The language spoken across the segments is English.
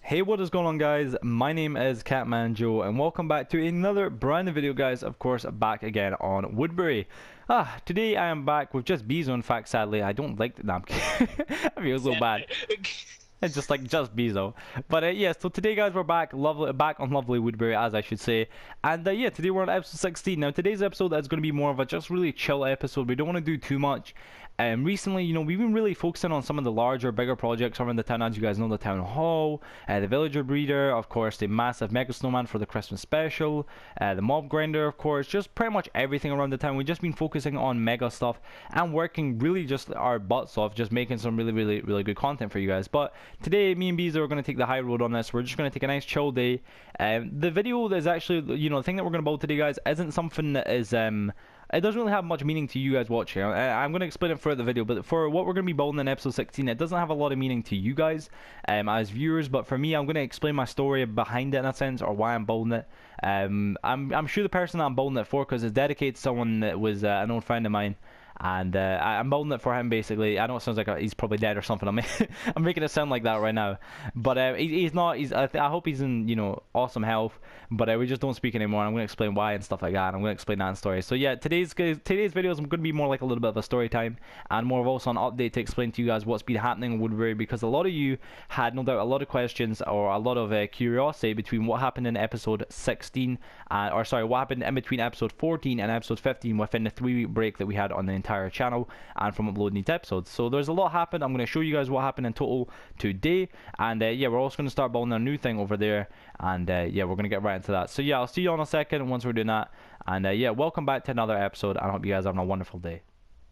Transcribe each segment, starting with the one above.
Hey, what is going on, guys? My name is Catmanjoe and welcome back to another brand new video, guys. Of course, back again on Woodbury. Today I am back with just Bezo. In fact, sadly, I don't like the I feel so bad. It's just Bezo. But yeah, so today, guys, we're back on lovely Woodbury, as I should say. And yeah, today we're on episode 16. Now, today's episode is going to be more of a just really chill episode. We don't want to do too much. Recently, you know, we've been really focusing on some of the larger, bigger projects around the town. As you guys know, the town hall, the villager breeder, of course, the massive mega snowman for the Christmas special, the mob grinder, of course, just pretty much everything around the town. We've just been focusing on mega stuff and working really just our butts off, just making some really good content for you guys. But today, me and Bezo are going to take the high road on this. We're just going to take a nice chill day. The video is actually, you know, the thing that we're going to build today, guys, isn't something that is it doesn't really have much meaning to you guys watching. I'm going to explain it throughout the video, but for what we're going to be building in episode 16, it doesn't have a lot of meaning to you guys as viewers, but for me, I'm going to explain my story behind it in a sense, or why I'm building it. I'm sure the person that I'm building it for, because it's dedicated to someone that was an old friend of mine, and I'm building it for him, basically. I know it sounds like he's probably dead or something. I'm making it sound like that right now, but he's not. I hope he's in, you know, awesome health, but we just don't speak anymore. I'm going to explain why and stuff like that. I'm going to explain that in story. So yeah, today's video is going to be more like a little bit of a story time, and more of also an update to explain to you guys what's been happening in Woodbury, because a lot of you had no doubt a lot of questions or a lot of curiosity between what happened in episode 16, or sorry, what happened in between episode 14 and episode 15 within the 3-week break that we had on the entire channel and from uploading these episodes. So there's a lot happened. I'm going to show you guys what happened in total today, and yeah, we're also going to start building a new thing over there, and yeah, we're going to get right into that. So yeah, I'll see you in a second once we're doing that, and yeah, welcome back to another episode. I hope you guys are having a wonderful day.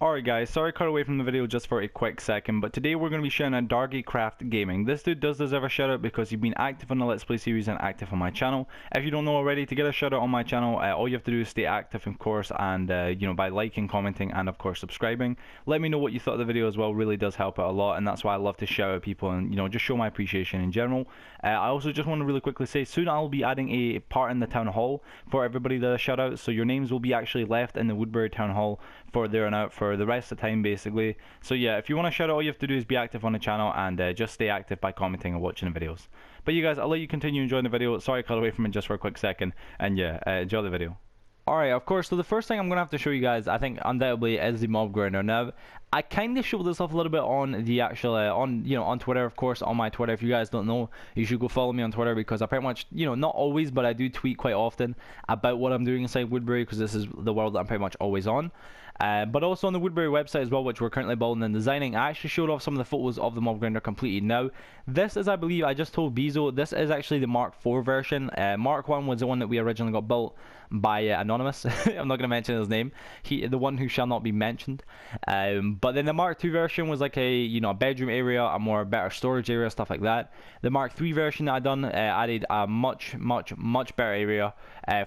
Alright guys, sorry to cut away from the video just for a quick second, but today we're going to be shouting out Dargycraft Gaming. This dude does deserve a shout out because he's been active on the Let's Play series and active on my channel. If you don't know already, to get a shout out on my channel, all you have to do is stay active, of course, and you know, by liking, commenting, and of course subscribing. Let me know what you thought of the video as well. Really does help out a lot, and that's why I love to shout out people and, you know, just show my appreciation in general. I also just want to really quickly say, soon I'll be adding a part in the town hall for everybody that I shout out, so your names will be actually left in the Woodbury town hall for there and out for the rest of the time, basically. So yeah, if you want to shout out, all you have to do is be active on the channel and just stay active by commenting and watching the videos. But you guys, I'll let you continue enjoying the video. Sorry to cut away from it just for a quick second, and yeah, enjoy the video. Alright, of course, so the first thing I'm going to have to show you guys, I think undoubtedly, is the mob grinder. Now, I kind of showed this off a little bit on the actual, on Twitter, of course, on my Twitter. If you guys don't know, you should go follow me on Twitter, because I pretty much, you know, not always, but I do tweet quite often about what I'm doing inside Woodbury, because this is the world that I'm pretty much always on. But also on the Woodbury website as well, which we're currently building and designing, I actually showed off some of the photos of the mob grinder completed. Now, this is, I believe, I just told Bezo, this is actually the Mark 4 version. Mark 1 was the one that we originally got built by Anonymous. I'm not going to mention his name. The one who shall not be mentioned. But then the Mark 2 version was like a, you know, a bedroom area, a more better storage area, stuff like that. The Mark 3 version that I done added a much better area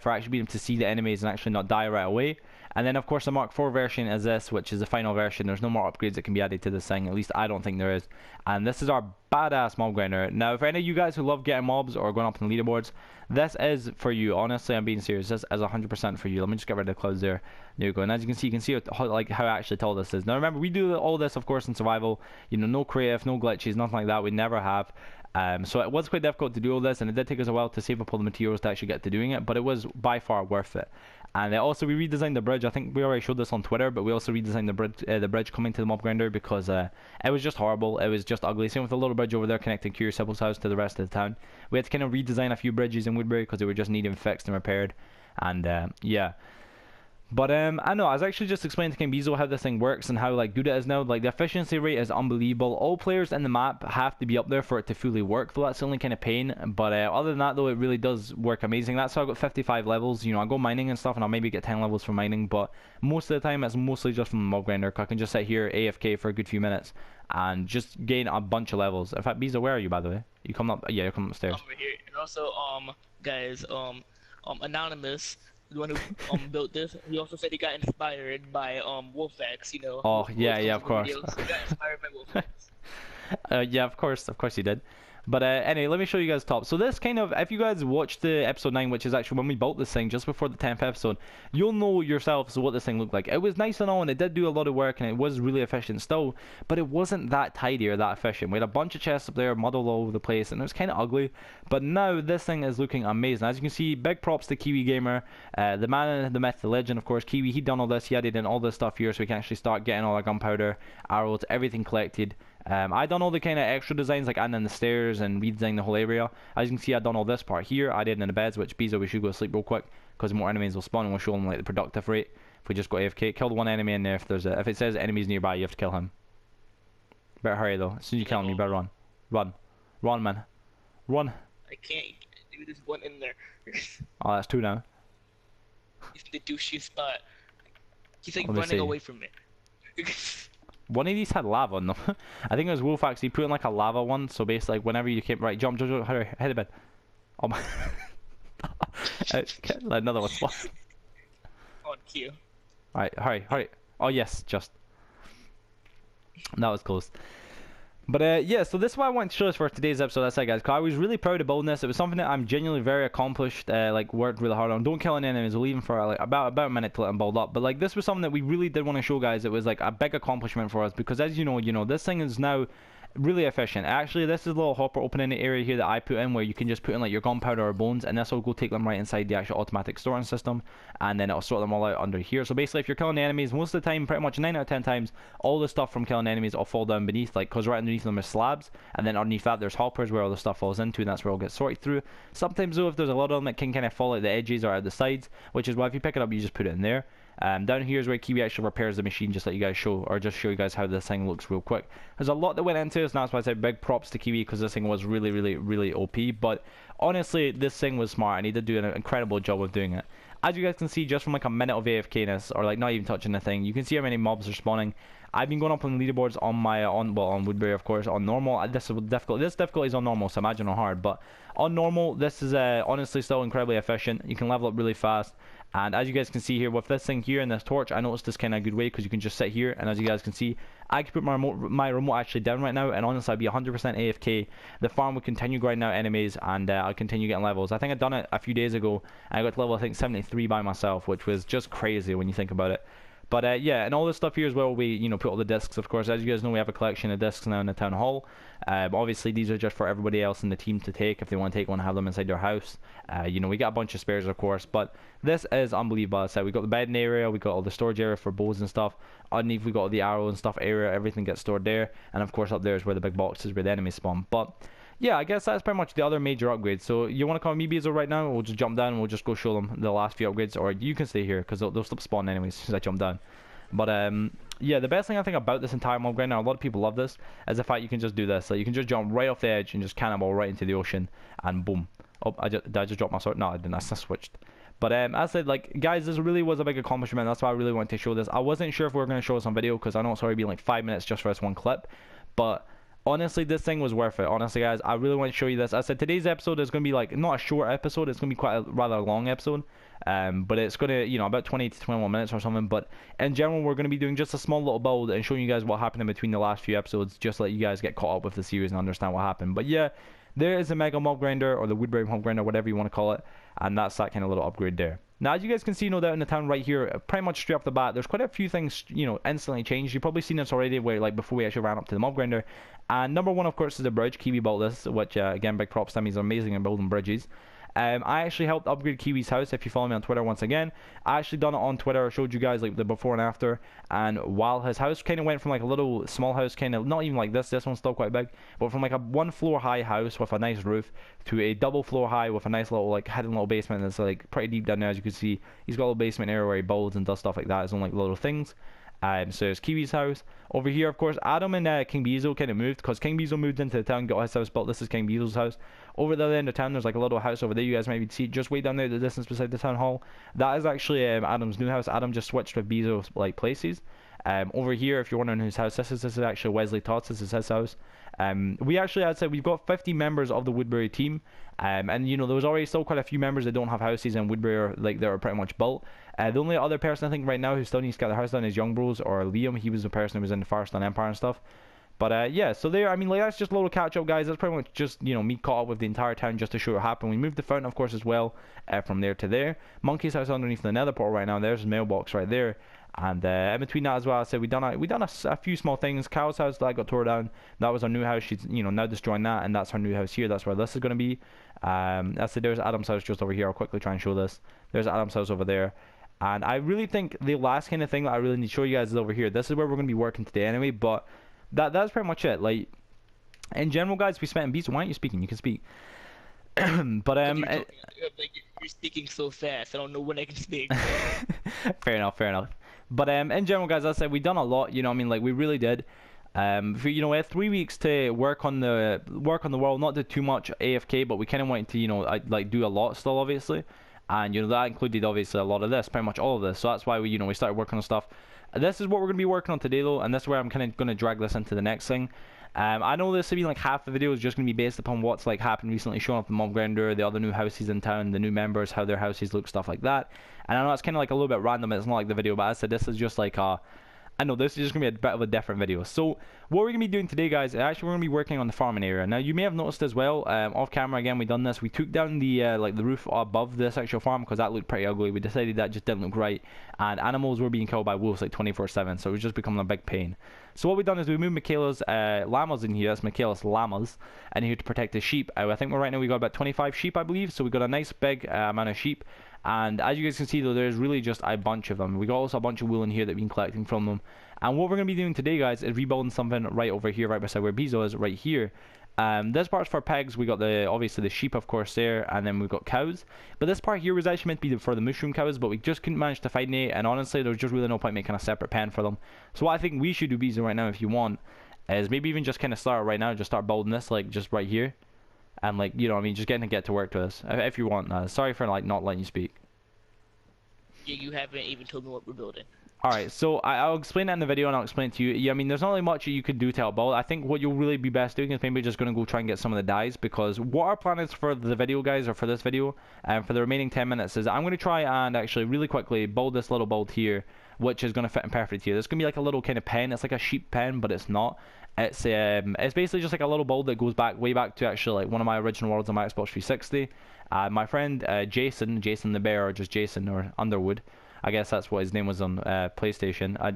for actually being able to see the enemies and actually not die right away. And then of course the Mark 4 version is this, which is the final version. There's no more upgrades that can be added to this thing, at least I don't think there is. And this is our badass mob grinder. Now, for any of you guys who love getting mobs or going up in the leaderboards, this is for you. Honestly, I'm being serious. This is 100% for you. Let me just get rid of the clouds there. There you go. And as you can see how actually tall this is. Now remember, we do all this of course in survival. You know, no creative, no glitches, nothing like that. We never have. So it was quite difficult to do all this, and it did take us a while to save up all the materials to actually get to doing it, but it was by far worth it. And also we redesigned the bridge. I think we already showed this on Twitter, but we also redesigned the bridge coming to the mob grinder, because it was just horrible. It was just ugly. Same with the little bridge over there connecting Curious Hibble's house to the rest of the town. We had to kind of redesign a few bridges in Woodbury because they were just needing fixed and repaired. And yeah. But I know I was actually just explaining to King Bezo how this thing works and how like good it is now. Like the efficiency rate is unbelievable. All players in the map have to be up there for it to fully work, though that's the only kind of pain. But other than that, though, it really does work amazing. That's how I got 55 levels. You know, I go mining and stuff, and I'll maybe get 10 levels from mining, but most of the time it's mostly just from the mob grinder. I can just sit here AFK for a good few minutes and just gain a bunch of levels. In fact, Bezo, where are you, by the way? You come up? Yeah, you're coming upstairs. Over here. And also, guys, Anonymous, the one who built this, he also said he got inspired by Wolfx, you know. Oh yeah, of course. Videos, so he got inspired by Wolfx. Yeah, of course he did. But anyway, let me show you guys top. So this kind of, if you guys watched the episode 9, which is actually when we built this thing just before the 10th episode, you'll know yourselves what this thing looked like. It was nice and all, and it did do a lot of work, and it was really efficient still, but it wasn't that tidy or that efficient. We had a bunch of chests up there, muddled all over the place, and it was kind of ugly. But now this thing is looking amazing. As you can see, big props to Kiwi Gamer, the man, the myth, the legend, of course. Kiwi, he done all this, he added in all this stuff here, so we can actually start getting all our gunpowder, arrows, everything collected. I done all the kind of extra designs, like adding in the stairs and redesigning the whole area. As you can see, I done all this part here. I did in the beds, which Bezo, we should go to sleep real quick, because more enemies will spawn, and we'll show them like the productive rate. If we just go AFK, kill the one enemy in there. If it says enemies nearby, you have to kill him. Better hurry though. As soon as you kill him, you better run, man, run. I can't. There's one in there. Oh, that's 2 now. He's in the douchey spot. He's like Let me running see. away from me. One of these had lava on them. I think it was Wolf actually put in like a lava one, so basically like whenever you came, right, jump, hurry, head to bed. Oh my. Another one spawn. On cue. Alright, hurry. Oh yes, just. That was close. But yeah, so this is what I want to show us for today's episode. That's it, guys. Cause I was really proud of building this. It was something that I'm genuinely very accomplished, like worked really hard on. Don't kill any enemies. We'll leave them for like about a minute to let them build up. But like this was something that we really did want to show, guys. It was like a big accomplishment for us because, as you know, this thing is now really efficient. Actually, this is a little hopper opening area here that I put in where you can just put in like your gunpowder or bones, and this will go take them right inside the actual automatic storing system, and then it'll sort them all out under here. So basically, if you're killing enemies, most of the time, pretty much 9 out of 10 times, all the stuff from killing enemies will fall down beneath, like, because right underneath them are slabs, and then underneath that there's hoppers where all the stuff falls into, and that's where it'll get sorted through. Sometimes though, if there's a lot of them, it can kind of fall at the edges or at the sides, which is why if you pick it up, you just put it in there. Down here is where Kiwi actually repairs the machine, just let you guys show, or just show you guys how this thing looks real quick. There's a lot that went into this, and that's why I said big props to Kiwi, because this thing was really OP. But honestly, this thing was smart, and he did do an incredible job of doing it. As you guys can see, just from like a minute of AFK-ness, or like not even touching the thing, you can see how many mobs are spawning. I've been going up on the leaderboards on my on Woodbury, of course, on normal. This difficulty is on normal, so imagine on hard. But on normal, this is honestly still incredibly efficient. You can level up really fast. And as you guys can see here with this thing here and this torch, I noticed this kind of good way because you can just sit here, and as you guys can see, I can put my remote actually down right now, and honestly I'd be 100% AFK. The farm would continue grinding out enemies, and I'll continue getting levels. I think I'd done it a few days ago, and I got to level I think 73 by myself, which was just crazy when you think about it. But yeah, and all this stuff here as well, we put all the discs, of course. As you guys know, we have a collection of discs now in the town hall. Obviously these are just for everybody else in the team to take if they want to take one and have them inside their house. We got a bunch of spares, of course, but this is unbelievable. So we got the bedding area, we got all the storage area for bows and stuff. Underneath we got all the arrow and stuff area, everything gets stored there, and of course up there is where the big boxes where the enemies spawn. But yeah, I guess that's pretty much the other major upgrades. So you want to call me Bezo right now? We'll just jump down and we'll just go show them the last few upgrades, or you can stay here because they'll stop spawning anyways since I jump down. But yeah, the best thing I think about this entire mob grind, now a lot of people love this, is the fact you can just do this. Like you can just jump right off the edge and just cannonball right into the ocean, and boom. Oh, did I just drop my sword? No, I didn't. I switched. But as I said, like guys, this really was a big accomplishment. That's why I really wanted to show this. I wasn't sure if we were going to show this on video because I know it's already been like 5 minutes just for this one clip, but honestly, this thing was worth it. Honestly, guys, I really want to show you this. I said today's episode is going to be like not a short episode. It's going to be quite a rather long episode. But it's going to, about 20 to 21 minutes or something. But in general, we're going to be doing just a small little build and showing you guys what happened in between the last few episodes, just to let you guys get caught up with the series and understand what happened. But yeah, there is the Mega Mob Grinder, or the Woodbury Mob Grinder, whatever you want to call it, and that's that kind of little upgrade there. Now, as you guys can see, no doubt in the town right here, pretty much straight off the bat, there's quite a few things, instantly changed. You've probably seen this already, where like before we actually ran up to the Mob Grinder. And number one, of course, is the bridge. Kiwi built this, which again, big props to him. He's amazing at building bridges. I actually helped upgrade Kiwi's house. If you follow me on Twitter, once again, I actually done it on Twitter. I showed you guys like the before and after, and while his house kind of went from like a little small house, kind of not even like this one's still quite big, but from like a 1-floor high house with a nice roof to a double floor high with a nice little like hidden little basement that's like pretty deep down there. As you can see, he's got a little basement area where he builds and does stuff like that. His own like little things. So it's Kiwi's house. Over here, of course, Adam and King Bezo kind of moved, because King Bezo moved into the town, got his house built. This is King Bezo's house. Over the other end of town, there's like a little house over there. You guys maybe see just way down there, the distance beside the town hall. That is actually Adam's new house. Adam just switched with Bezo's like places. Over here, if you're wondering whose house this is actually Wesley Todd's. This is his house. We actually, I'd say we've got 50 members of the Woodbury team, and there was already still quite a few members that don't have houses in Woodbury, or like that are pretty much built. The only other person I think right now who still needs to get their house done is Young Bros or Liam. He was the person who was in the Firestone Empire and stuff. But yeah, so there, I mean, like, that's just a little catch up, guys. That's pretty much just, you know, me caught up with the entire town just to show what happened. We moved the fountain, of course, as well, from there to there. Monkey's house underneath the nether portal right now. There's his mailbox right there. And in between that as well, I said we done a few small things. Cow's house that got tore down. That was our new house. She's, you know, now destroying that, and that's our new house here. That's where this is going to be. I said there's Adam's house just over here. I'll quickly try and show this. There's Adam's house over there. And I really think the last kind of thing that I really need to show you guys is over here. This is where we're going to be working today anyway, but that's pretty much it. Like, in general, guys, we spent in beats. Why aren't you speaking? You can speak. But you're speaking so fast. I don't know when I can speak. Fair enough. But in general, guys, as I said, we done a lot. You know what I mean? Like, we really did. For, you know, we had 3 weeks to work on the world, not do too much AFK, but we kind of wanted to, you know, like do a lot still, obviously. And, you know, that included, obviously, a lot of this, pretty much all of this. So that's why we, you know, we started working on stuff. This is what we're going to be working on today, though, and this is where I'm kind of going to drag this into the next thing. I know this will be like half the video is just going to be based upon what's like happened recently, showing up the mob grinder, the other new houses in town, the new members, how their houses look, stuff like that. And I know it's kind of like a little bit random, it's not like the video, but I said this is just like I know this is just going to be a bit of a different video. So what we're going to be doing today, guys, actually we're going to be working on the farming area. Now you may have noticed as well, off camera again, we done this. We took down the like the roof above this actual farm because that looked pretty ugly. We decided that just didn't look right, and animals were being killed by wolves like 24/7, so it was just becoming a big pain. So what we've done is we moved Michaela's llamas in here. That's Michaela's llamas in here to protect the sheep. I think right now we got about 25 sheep, I believe. So we got a nice big amount of sheep. And as you guys can see, though, there's really just a bunch of them. We got also a bunch of wool in here that we've been collecting from them. And what we're going to be doing today, guys, is rebuilding something right over here, right beside where Bezo is, right here. This part's for pigs. We got obviously the sheep, of course, there, and then we've got cows. But this part here was actually meant to be for the mushroom cows, but we just couldn't manage to find any. And honestly, there was just really no point making a separate pen for them. So what I think we should do, Bezo, right now, if you want, is maybe even just kind of start right now, just start building this, like just right here, and like, you know what I mean, just get to work to this if you want. Sorry for like not letting you speak. Yeah, you haven't even told me what we're building. Alright, so I'll explain that in the video and I'll explain it to you. Yeah, I mean, there's not really much you could do to help build. I think what you'll really be best doing is maybe just going to go try and get some of the dyes, because what our plan is for the video, guys, or for this video, and for the remaining 10 minutes, is I'm going to try and actually really quickly build this little build here, which is going to fit in perfect here. There's going to be like a little kind of pen. It's like a sheep pen, but it's not. It's basically just like a little build that goes back way back to actually like one of my original worlds on my Xbox 360. My friend Jason the Bear, or just Jason, or Underwood, I guess that's what his name was on PlayStation. On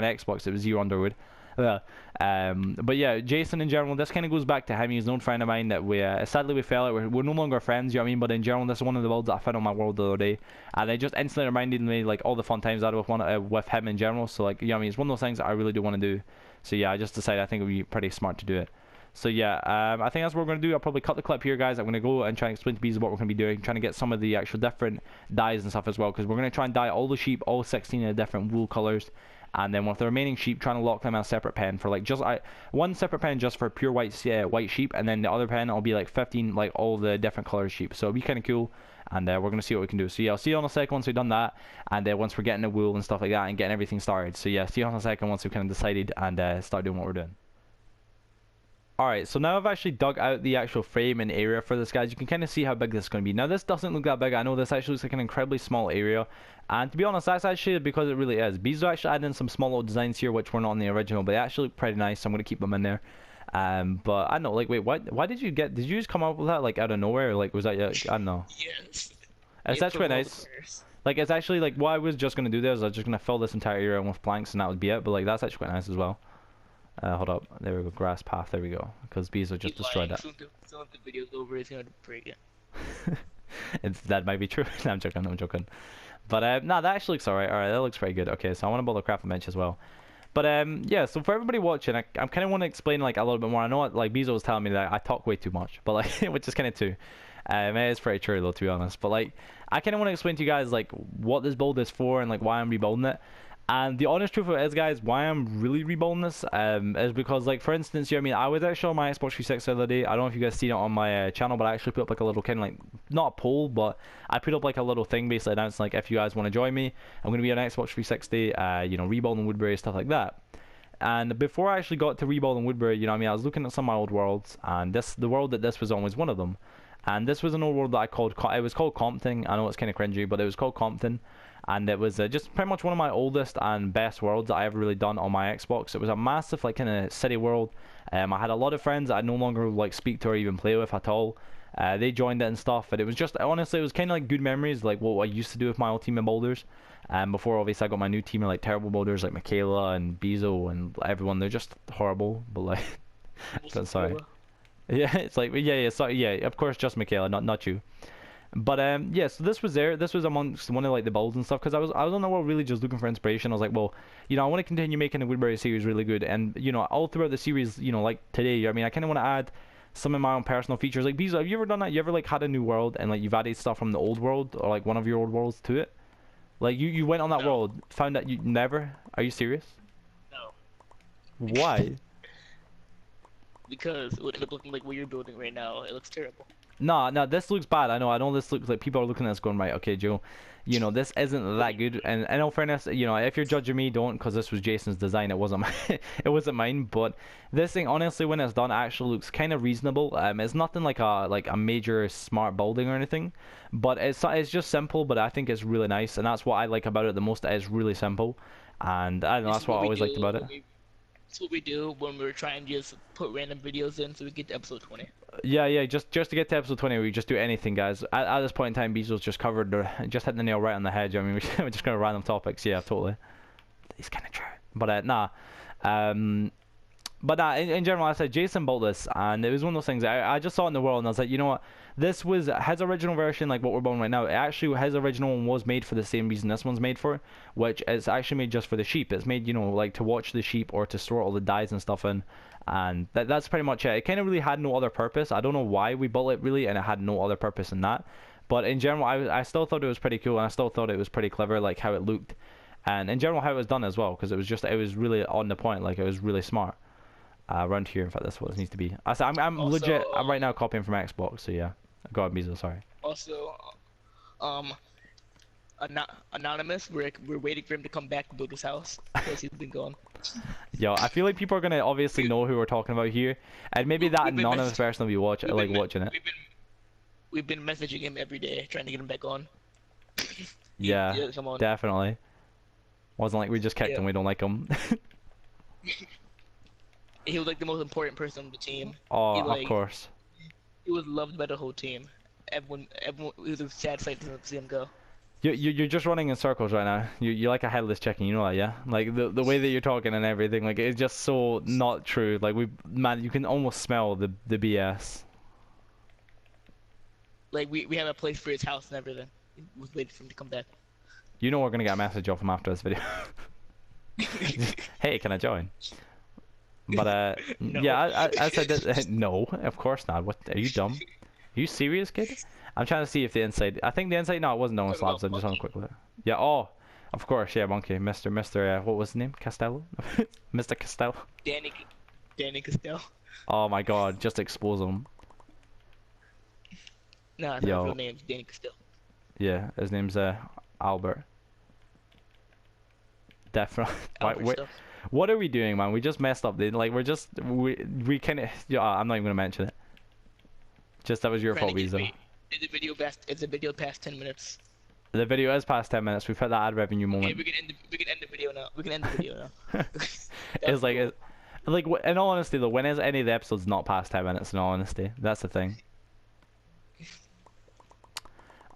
Xbox it was You Underwood. But yeah, Jason in general, this kind of goes back to him. He's an old friend of mine that we sadly we fell out. We're no longer friends, you know what I mean? But in general, this is one of the builds that I found on my world the other day, and it just instantly reminded me like all the fun times I had with him in general. So like, you know what I mean, it's one of those things that I really do want to do. So yeah, I just decided I think it would be pretty smart to do it. So yeah, I think that's what we're going to do. I'll probably cut the clip here, guys. I'm going to go and try and explain to Bees what we're going to be doing, trying to get some of the actual different dyes and stuff as well, because we're going to try and dye all the sheep, all 16 of the different wool colors, and then with the remaining sheep, trying to lock them in a separate pen for like just one separate pen just for pure white sheep, and then the other pen will be like 15 like all the different colors sheep. So it'll be kind of cool, and we're going to see what we can do. So yeah, I'll see you on a second once we've done that, and once we're getting the wool and stuff like that and getting everything started. So yeah, see you on a second once we've kind of decided and start doing what we're doing. Alright, so now I've actually dug out the actual frame and area for this, guys. You can kind of see how big this is going to be. Now this doesn't look that big. I know this actually looks like an incredibly small area, and to be honest, that's actually because it really is. Bezo actually added in some small little designs here which were not in the original, but they actually look pretty nice, so I'm going to keep them in there. But I don't know, like, wait, why did you just come up with that like out of nowhere? Or, like, was that I don't know. Yes. It's actually quite nice. Like, it's actually like what I was just going to do there is I was just going to fill this entire area in with planks and that would be it, but like that's actually quite nice as well. Hold up, there we go, grass path, there we go, because Bezo just destroyed that. Soon the video's over, he's gonna break it. That might be true. No, I'm joking. But nah, that actually looks alright. Alright, that looks pretty good. Okay, so I want to build a crafting bench as well. But yeah, so for everybody watching, I kind of want to explain like a little bit more. I know like Bezo was telling me that I talk way too much, but like which is kind of true. It is pretty true though, to be honest. But like I kind of want to explain to you guys like what this build is for and like why I'm rebuilding it. And the honest truth of it is, guys, why I'm really rebuilding this is because, like, for instance, you know what I mean, I was actually on my Xbox 360 the other day. I don't know if you guys seen it on my channel, but I actually put up like a little kind of like, not a poll, but I put up like a little thing basically announcing like, if you guys want to join me, I'm going to be on Xbox 360, you know, rebuilding Woodbury, stuff like that. And before I actually got to rebuilding Woodbury, you know what I mean, I was looking at some of my old worlds, and the world that this was on was one of them. And this was an old world that it was called Compton. I know it's kind of cringy, but it was called Compton. and it was just pretty much one of my oldest and best worlds that I ever really done on my Xbox. It was a massive like kind of city world. I had a lot of friends that I no longer like speak to or even play with at all. They joined it and stuff, and it was just honestly it was kind of like good memories, like what I used to do with my old team of boulders. Before obviously I got my new team of like terrible boulders like Michaela and Bezo and everyone. They're just horrible, but like, but sorry. Yeah, it's like yeah, sorry, yeah, of course just Michaela, not you. But yeah, so this was there. This was amongst one of like the builds and stuff because I was on the world really just looking for inspiration. I was like, well, you know, I want to continue making the Woodbury series really good, and you know, all throughout the series, you know, like today, I mean, I kind of want to add some of my own personal features. Like, Bezo, have you ever done that? You ever like had a new world and like you've added stuff from the old world or like one of your old worlds to it? Like you went on that world, found that you never. Are you serious? No. Why? Because it would end up looking like what you're building right now. It looks terrible. No, this looks bad. I know this looks like people are looking at this going, right, okay, Joe, you know, this isn't that good. And in all fairness, you know, if you're judging me, don't, because this was Jason's design. It wasn't it wasn't mine. But this thing, honestly, when it's done, actually looks kind of reasonable. It's nothing like a major smart building or anything, but it's just simple. But I think it's really nice, and that's what I like about it the most. It is really simple, and I don't know, that's what I always liked about it. That's what we do when we're trying to just put random videos in so we get to episode 20. Yeah, just to get to episode 20, we just do anything, guys. At this point in time, Bezo's just just hit the nail right on the head. I mean, we're just going to random topics. Yeah, totally. It's kind of true. But nah. But in general, I said Jason built this, and it was one of those things. I just saw it in the world, and I was like, you know what? This was his original version, like what we're building right now. Actually, his original one was made for the same reason this one's made for, which is actually made just for the sheep. It's made, you know, like to watch the sheep or to store all the dyes and stuff in. And that's pretty much it. It kind of really had no other purpose. I don't know why we built it really, and it had no other purpose in that. But in general, I still thought it was pretty cool, and I still thought it was pretty clever, like how it looked, and in general how it was done as well, because it was really on the point, like it was really smart. Around here, in fact, that's what it needs to be. I'm also, legit. I'm right now copying from Xbox, so yeah. Go ahead, Bezo, sorry. Also, Anonymous, we're waiting for him to come back to build his house because he's been gone. Yo, I feel like people are gonna obviously know who we're talking about here, and maybe that anonymous person will be watching it. We've been messaging him every day, trying to get him back on. Yeah, come on. Definitely. Wasn't like we just kicked him. We don't like him. He was like the most important person on the team. Oh, of course. He was loved by the whole team. Everyone. It was a sad sight to see him go. You're just running in circles right now. You're like a headless chicken, you know that, yeah? Like the way that you're talking and everything, like it's just so not true. Like man, you can almost smell the BS. Like we have a place for his house and everything. We was waiting for him to come back. You know we're gonna get a message off him after this video. Hey, can I join? But no. Yeah, I said that. No, of course not. What, are you dumb? Are you serious, kid? I'm trying to see if the inside. I think the inside. No, it wasn't on slabs. I'm just on a quick look. Yeah. Oh, of course. Yeah, monkey. Mr. What was his name? Costello. Mr. Costello. Danny Costello. Oh my God! Just expose him. No, his real name's Danny Costello. Yeah, his name's Albert. Definitely. What are we doing, man? We just messed up. Like we kind of. Yeah, I'm not even gonna mention it. Just that was your fault, Bezo. It's a video past 10 minutes. The video is past 10 minutes. We've hit that ad revenue moment. Okay, we can end the video now. We can end the video now. It's like in all honesty though, when is any of the episodes not past 10 minutes? In all honesty, that's the thing.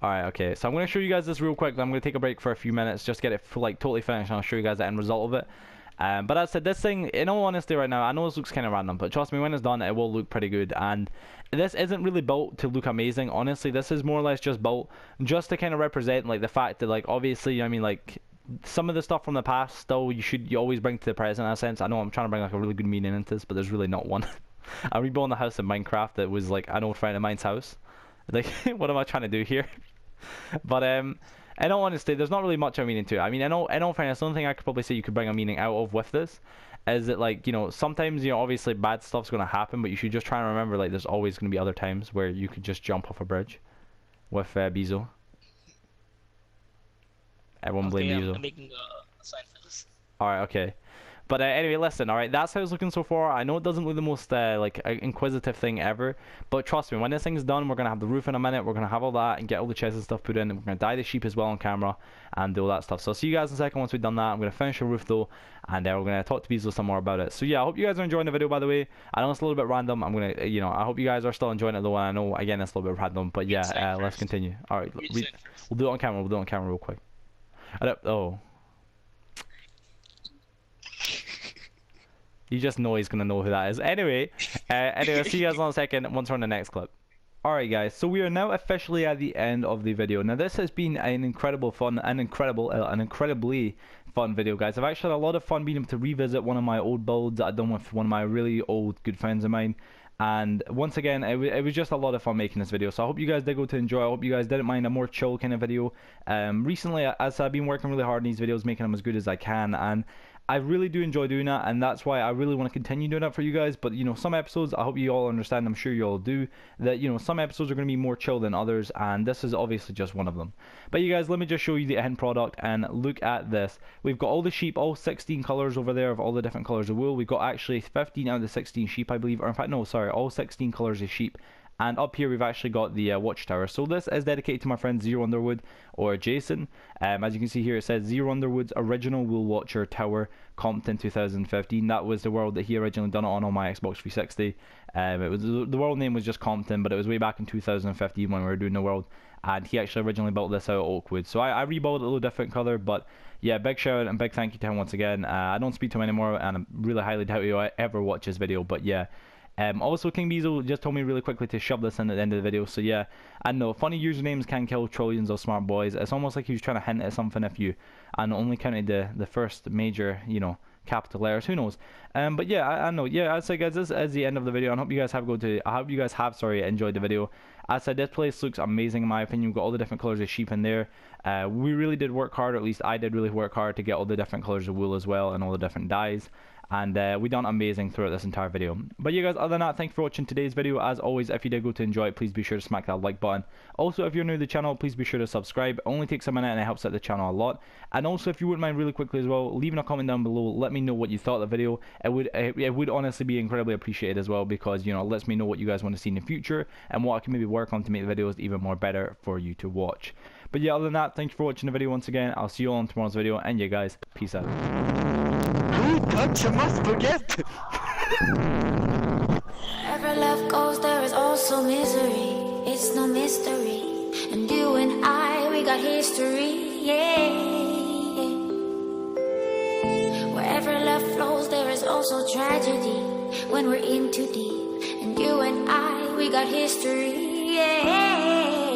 Alright, okay, so I'm going to show you guys this real quick. I'm going to take a break for a few minutes, just get it like totally finished, and I'll show you guys the end result of it. But as I said, this thing, in all honesty right now, I know this looks kind of random, but trust me, when it's done, it will look pretty good. And this isn't really built to look amazing, honestly. This is more or less just built just to kind of represent like the fact that, like, obviously, I mean, like, some of the stuff from the past still you always bring to the present in a sense. I know I'm trying to bring like a really good meaning into this, but there's really not one. I'm rebuilding the house in Minecraft that was like an old friend of mine's house. Like, what am I trying to do here? But in all honesty, there's not really much of a meaning to it. I mean, in all fairness, the only thing I could probably say you could bring a meaning out of with this is that, like, you know, sometimes, you know, obviously bad stuff's going to happen, but you should just try and remember, like, there's always going to be other times where you could just jump off a bridge with Bezo. Everyone blame Bezo. I'm making a sign for this. Alright, okay. But anyway, listen, alright, that's how it's looking so far. I know it doesn't look the most like inquisitive thing ever, but trust me, when this thing's done, we're going to have the roof in a minute, we're going to have all that and get all the chests and stuff put in, and we're going to dye the sheep as well on camera and do all that stuff. So I'll see you guys in a second once we've done that. I'm going to finish the roof though, and we're going to talk to Beazle some more about it. So yeah, I hope you guys are enjoying the video, by the way. I know it's a little bit random. I'm going to, you know, I hope you guys are still enjoying it though, and I know, again, it's a little bit random, but yeah, let's continue. Alright, we'll do it on camera, real quick. Oh. You just know he's gonna know who that is. Anyway, I'll see you guys in a second once we're on the next clip. Alright guys, so we are now officially at the end of the video. Now this has been an incredibly fun video, guys. I've actually had a lot of fun being able to revisit one of my old builds that I've done with one of my really old good friends of mine. And once again, it was just a lot of fun making this video, so I hope you guys did go to enjoy. I hope you guys didn't mind a more chill kind of video. Recently, as I've been working really hard on these videos, making them as good as I can, and I really do enjoy doing that, and that's why I really want to continue doing that for you guys. But you know, some episodes, I hope you all understand, I'm sure you all do, that you know, some episodes are going to be more chill than others, and this is obviously just one of them. But you guys, let me just show you the end product, and look at this. We've got all the sheep, all 16 colors over there of all the different colors of wool. We've got actually 15 out of the 16 sheep, I believe, or in fact no, sorry, all 16 colors of sheep. And up here we've actually got the watchtower. So this is dedicated to my friend Zero Underwood, or Jason. As you can see here, it says Zero Underwood's original Wool Watcher Tower, Compton 2015. That was the world that he originally done it on my Xbox 360. It was the world name was just Compton, but it was way back in 2015 when we were doing the world. And he actually originally built this out of Oakwood. So I rebuilt it a little different color, but yeah, big shout out and big thank you to him once again. I don't speak to him anymore, and I really highly doubt he'll ever watch this video, but yeah. Also, King Beazle just told me really quickly to shove this in at the end of the video, so yeah, I know, funny usernames can kill trillions of smart boys. It's almost like he was trying to hint at something if you, and only counted the first major, you know, capital letters, who knows. But yeah, I know, yeah, as I said guys, this is the end of the video, and I hope you guys have enjoyed the video. As I said, this place looks amazing in my opinion. We've got all the different colors of sheep in there. We really did work hard, or at least I did really work hard to get all the different colors of wool as well, and all the different dyes. And we done amazing throughout this entire video. But yeah guys, other than that, thanks for watching today's video. As always, if you did go to enjoy it, please be sure to smack that like button. Also, if you're new to the channel, please be sure to subscribe. It only takes a minute and it helps out the channel a lot. And also, if you wouldn't mind really quickly as well, leaving a comment down below, let me know what you thought of the video. It would honestly be incredibly appreciated as well, because you know, it lets me know what you guys want to see in the future and what I can maybe work on to make the videos even more better for you to watch. But yeah, other than that, thanks for watching the video once again. I'll see you all in tomorrow's video, and yeah guys, peace out. Touch you must forget. Wherever love goes, there is also misery. It's no mystery. And you and I, we got history. Yeah. Wherever love flows, there is also tragedy. When we're in too deep. And you and I, we got history. Yeah.